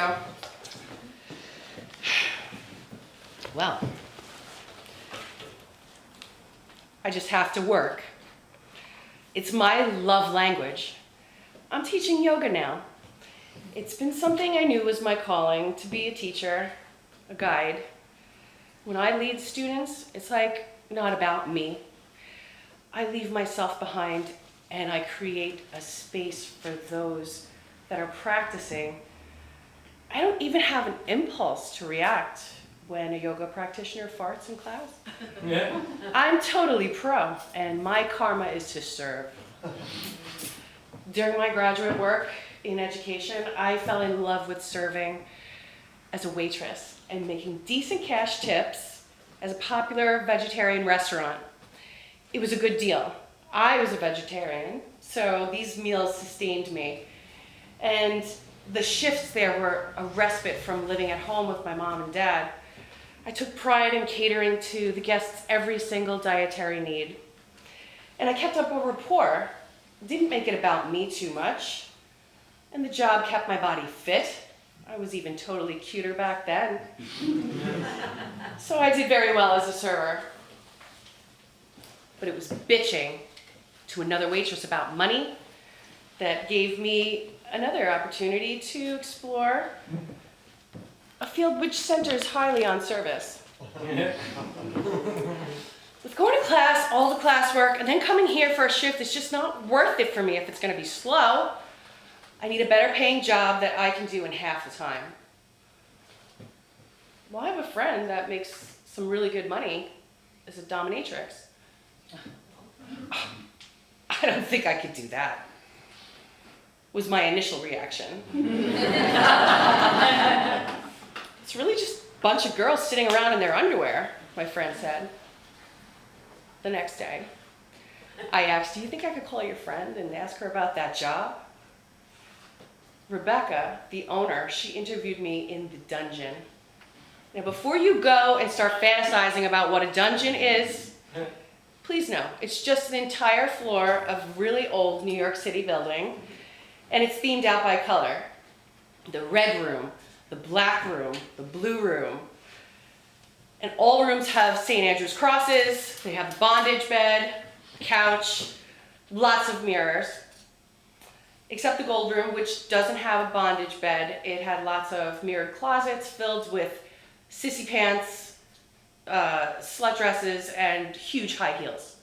go. Well, I just have to work. It's my love language. I'm teaching yoga now. It's been something I knew was my calling, to be a teacher, a guide. When I lead students, it's like not about me. I leave myself behind and I create a space for those that are practicing. I don't even have an impulse to react when a yoga practitioner farts in class. Yeah. I'm totally pro, and my karma is to serve. During my graduate work in education, I fell in love with serving as a waitress and making decent cash tips as a popular vegetarian restaurant. It was a good deal. I was a vegetarian, so these meals sustained me. And the shifts there were a respite from living at home with my mom and dad. I took pride in catering to the guests' every single dietary need. And I kept up a rapport. Didn't make it about me too much. And the job kept my body fit. I was even totally cuter back then. So I did very well as a server. But it was bitching to another waitress about money that gave me another opportunity to explore a field which centers highly on service. With going to class, all the classwork, and then coming here for a shift, it's just not worth it for me if it's going to be slow. I need a better paying job that I can do in half the time. Well, I have a friend that makes some really good money as a dominatrix. I don't think I could do that, was my initial reaction. It's really just a bunch of girls sitting around in their underwear, my friend said. The next day, I asked, do you think I could call your friend and ask her about that job? Rebecca, the owner, she interviewed me in the dungeon. Now, before you go and start fantasizing about what a dungeon is, please know, it's just an entire floor of really old New York City building, and it's themed out by color. The red room, the black room, the blue room. And all rooms have St. Andrew's crosses, they have a bondage bed, couch, lots of mirrors. Except the gold room, which doesn't have a bondage bed. It had lots of mirrored closets filled with sissy pants, slut dresses, and huge high heels.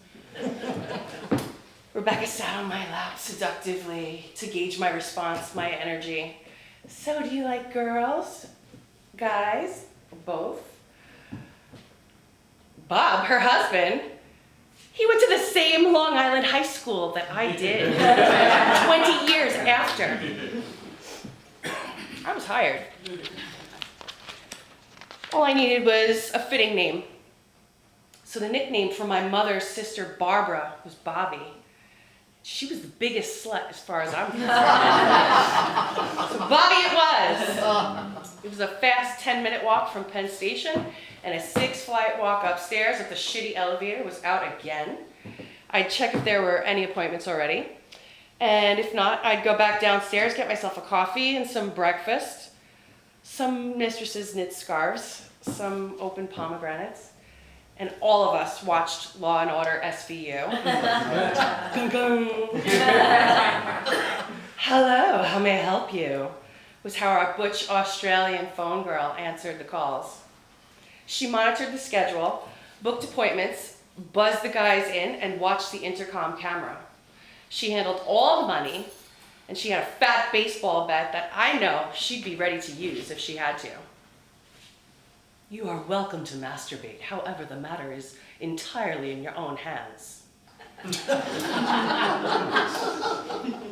Rebecca sat on my lap seductively to gauge my response, my energy. So do you like girls, guys, or both? Bob, her husband, he went to the same Long Island high school that I did 20 years after. I was hired. All I needed was a fitting name. So the nickname for my mother's sister, Barbara, was Bobby. She was the biggest slut as far as I'm concerned. So Bobby it was. It was a fast 10-minute walk from Penn Station and a 6-flight walk upstairs if the shitty elevator was out again. I'd check if there were any appointments already. And if not, I'd go back downstairs, get myself a coffee and some breakfast. Some mistresses knit scarves, some open pomegranates. And all of us watched Law and Order SVU. Gung, gung. Hello, how may I help you? Was how our butch Australian phone girl answered the calls. She monitored the schedule, booked appointments, buzzed the guys in, and watched the intercom camera. She handled all the money, and she had a fat baseball bat that I know she'd be ready to use if she had to. You are welcome to masturbate, however, the matter is entirely in your own hands.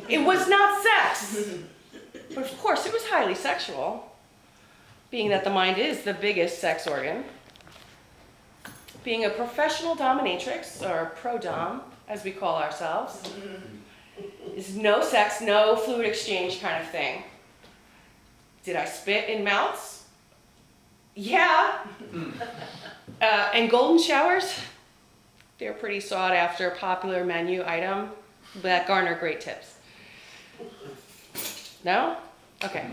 It was not sex, but of course it was highly sexual, being that the mind is the biggest sex organ. Being a professional dominatrix, or pro-dom, as we call ourselves, is no sex, no fluid exchange kind of thing. Did I spit in mouths? Yeah. And golden showers? They're pretty sought after, popular menu item that garner great tips. No? Okay.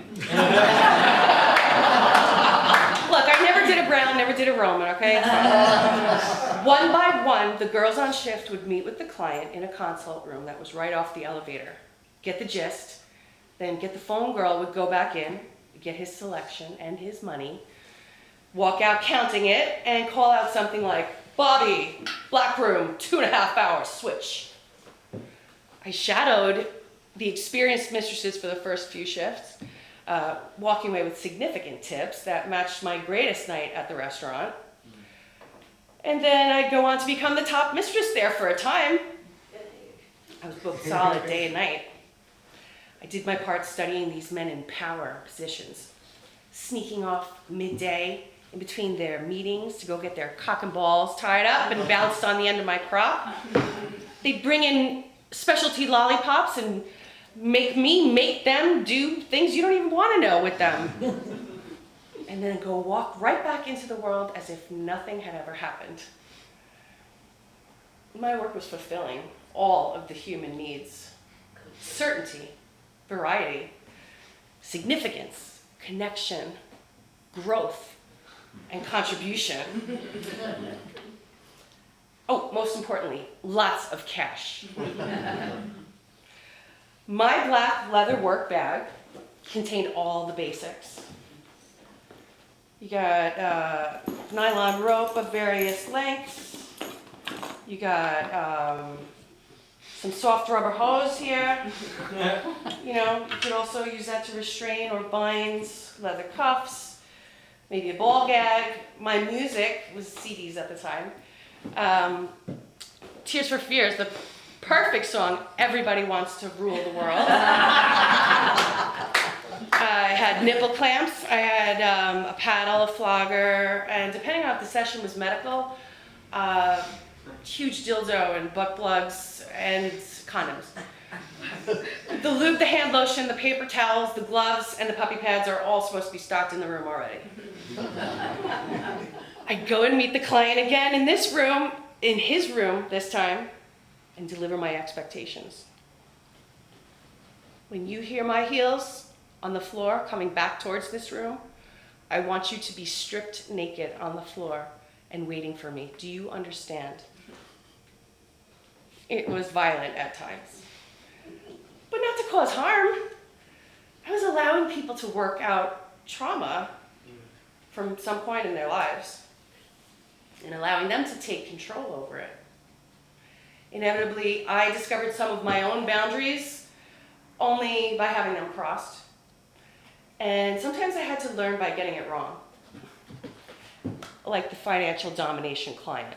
Look, I never did a brown, never did a Roman, okay? It's fine. One by one, the girls on shift would meet with the client in a consult room that was right off the elevator, get the gist, then get the phone girl would go back in, get his selection and his money, walk out counting it, and call out something like, Bobby, black room, 2.5 hours, switch. I shadowed the experienced mistresses for the first few shifts, walking away with significant tips that matched my greatest night at the restaurant. And then I'd go on to become the top mistress there for a time. I was booked solid day and night. I did my part studying these men in power positions, sneaking off midday in between their meetings to go get their cock and balls tied up and bounced on the end of my crop. They'd bring in specialty lollipops and make them do things you don't even want to know with them. And then go walk right back into the world as if nothing had ever happened. My work was fulfilling all of the human needs: certainty, variety, significance, connection, growth, and contribution. Oh, most importantly, lots of cash. My black leather work bag contained all the basics. You got nylon rope of various lengths. You got some soft rubber hose here. You know, you could also use that to restrain or bind leather cuffs, maybe a ball gag. My music was CDs at the time. Tears for Fears, the perfect song, Everybody Wants to Rule the World. I had nipple clamps, I had a paddle, a flogger, and depending on if the session was medical, huge dildo and butt plugs and condoms. The lube, the hand lotion, the paper towels, the gloves, and the puppy pads are all supposed to be stocked in the room already. I'd go and meet the client again in this room, in his room this time, and deliver my expectations. When you hear my heels on the floor coming back towards this room, I want you to be stripped naked on the floor and waiting for me. Do you understand? It was violent at times, but not to cause harm. I was allowing people to work out trauma from some point in their lives and allowing them to take control over it. Inevitably, I discovered some of my own boundaries only by having them crossed. And sometimes I had to learn by getting it wrong, like the financial domination client.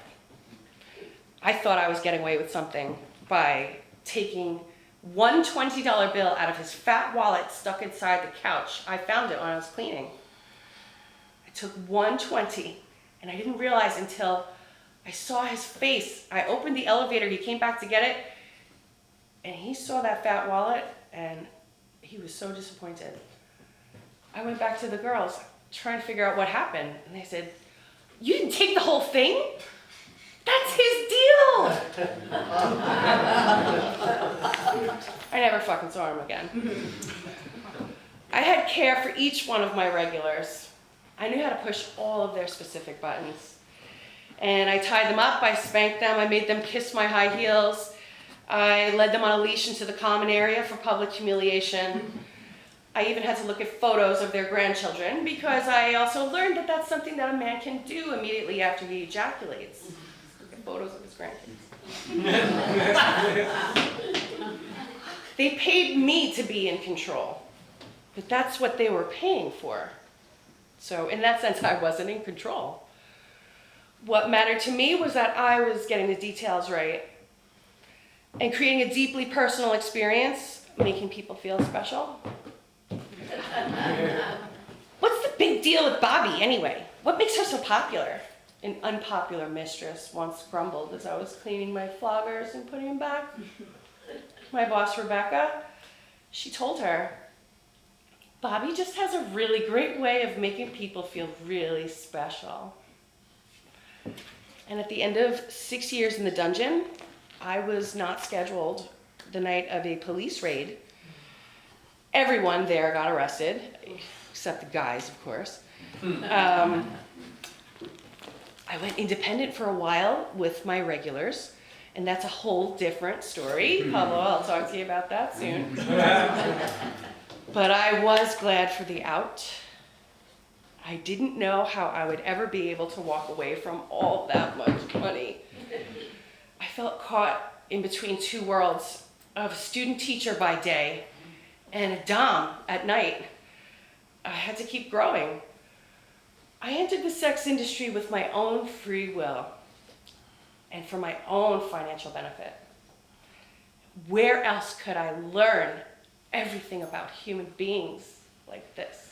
I thought I was getting away with something by taking one $20 bill out of his fat wallet stuck inside the couch. I found it when I was cleaning. I took $1.20, and I didn't realize until I saw his face. I opened the elevator, he came back to get it, and he saw that fat wallet, and he was so disappointed. I went back to the girls, trying to figure out what happened, and they said, "You didn't take the whole thing? That's his deal!" I never fucking saw him again. I had care for each one of my regulars. I knew how to push all of their specific buttons. And I tied them up, I spanked them, I made them kiss my high heels. I led them on a leash into the common area for public humiliation. I even had to look at photos of their grandchildren because I also learned that that's something that a man can do immediately after he ejaculates. Look at photos of his grandkids. They paid me to be in control, but that's what they were paying for. So in that sense, I wasn't in control. What mattered to me was that I was getting the details right and creating a deeply personal experience, making people feel special. What's the big deal with Bobby anyway? What makes her so popular? An unpopular mistress once grumbled as I was cleaning my floggers and putting them back. My boss, Rebecca, she told her, "Bobby just has a really great way of making people feel really special." And at the end of 6 years in the dungeon, I was not scheduled the night of a police raid. Everyone there got arrested, except the guys, of course. I went independent for a while with my regulars, and that's a whole different story. Pablo, I'll talk to you about that soon. But I was glad for the out. I didn't know how I would ever be able to walk away from all that much money. I felt caught in between two worlds of a student teacher by day and a dom at night. I had to keep growing. I entered the sex industry with my own free will and for my own financial benefit. Where else could I learn everything about human beings like this?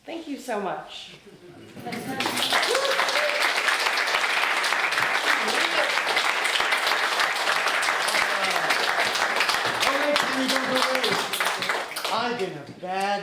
Thank you so much. All right, Tammy, don't go away. I've been a bad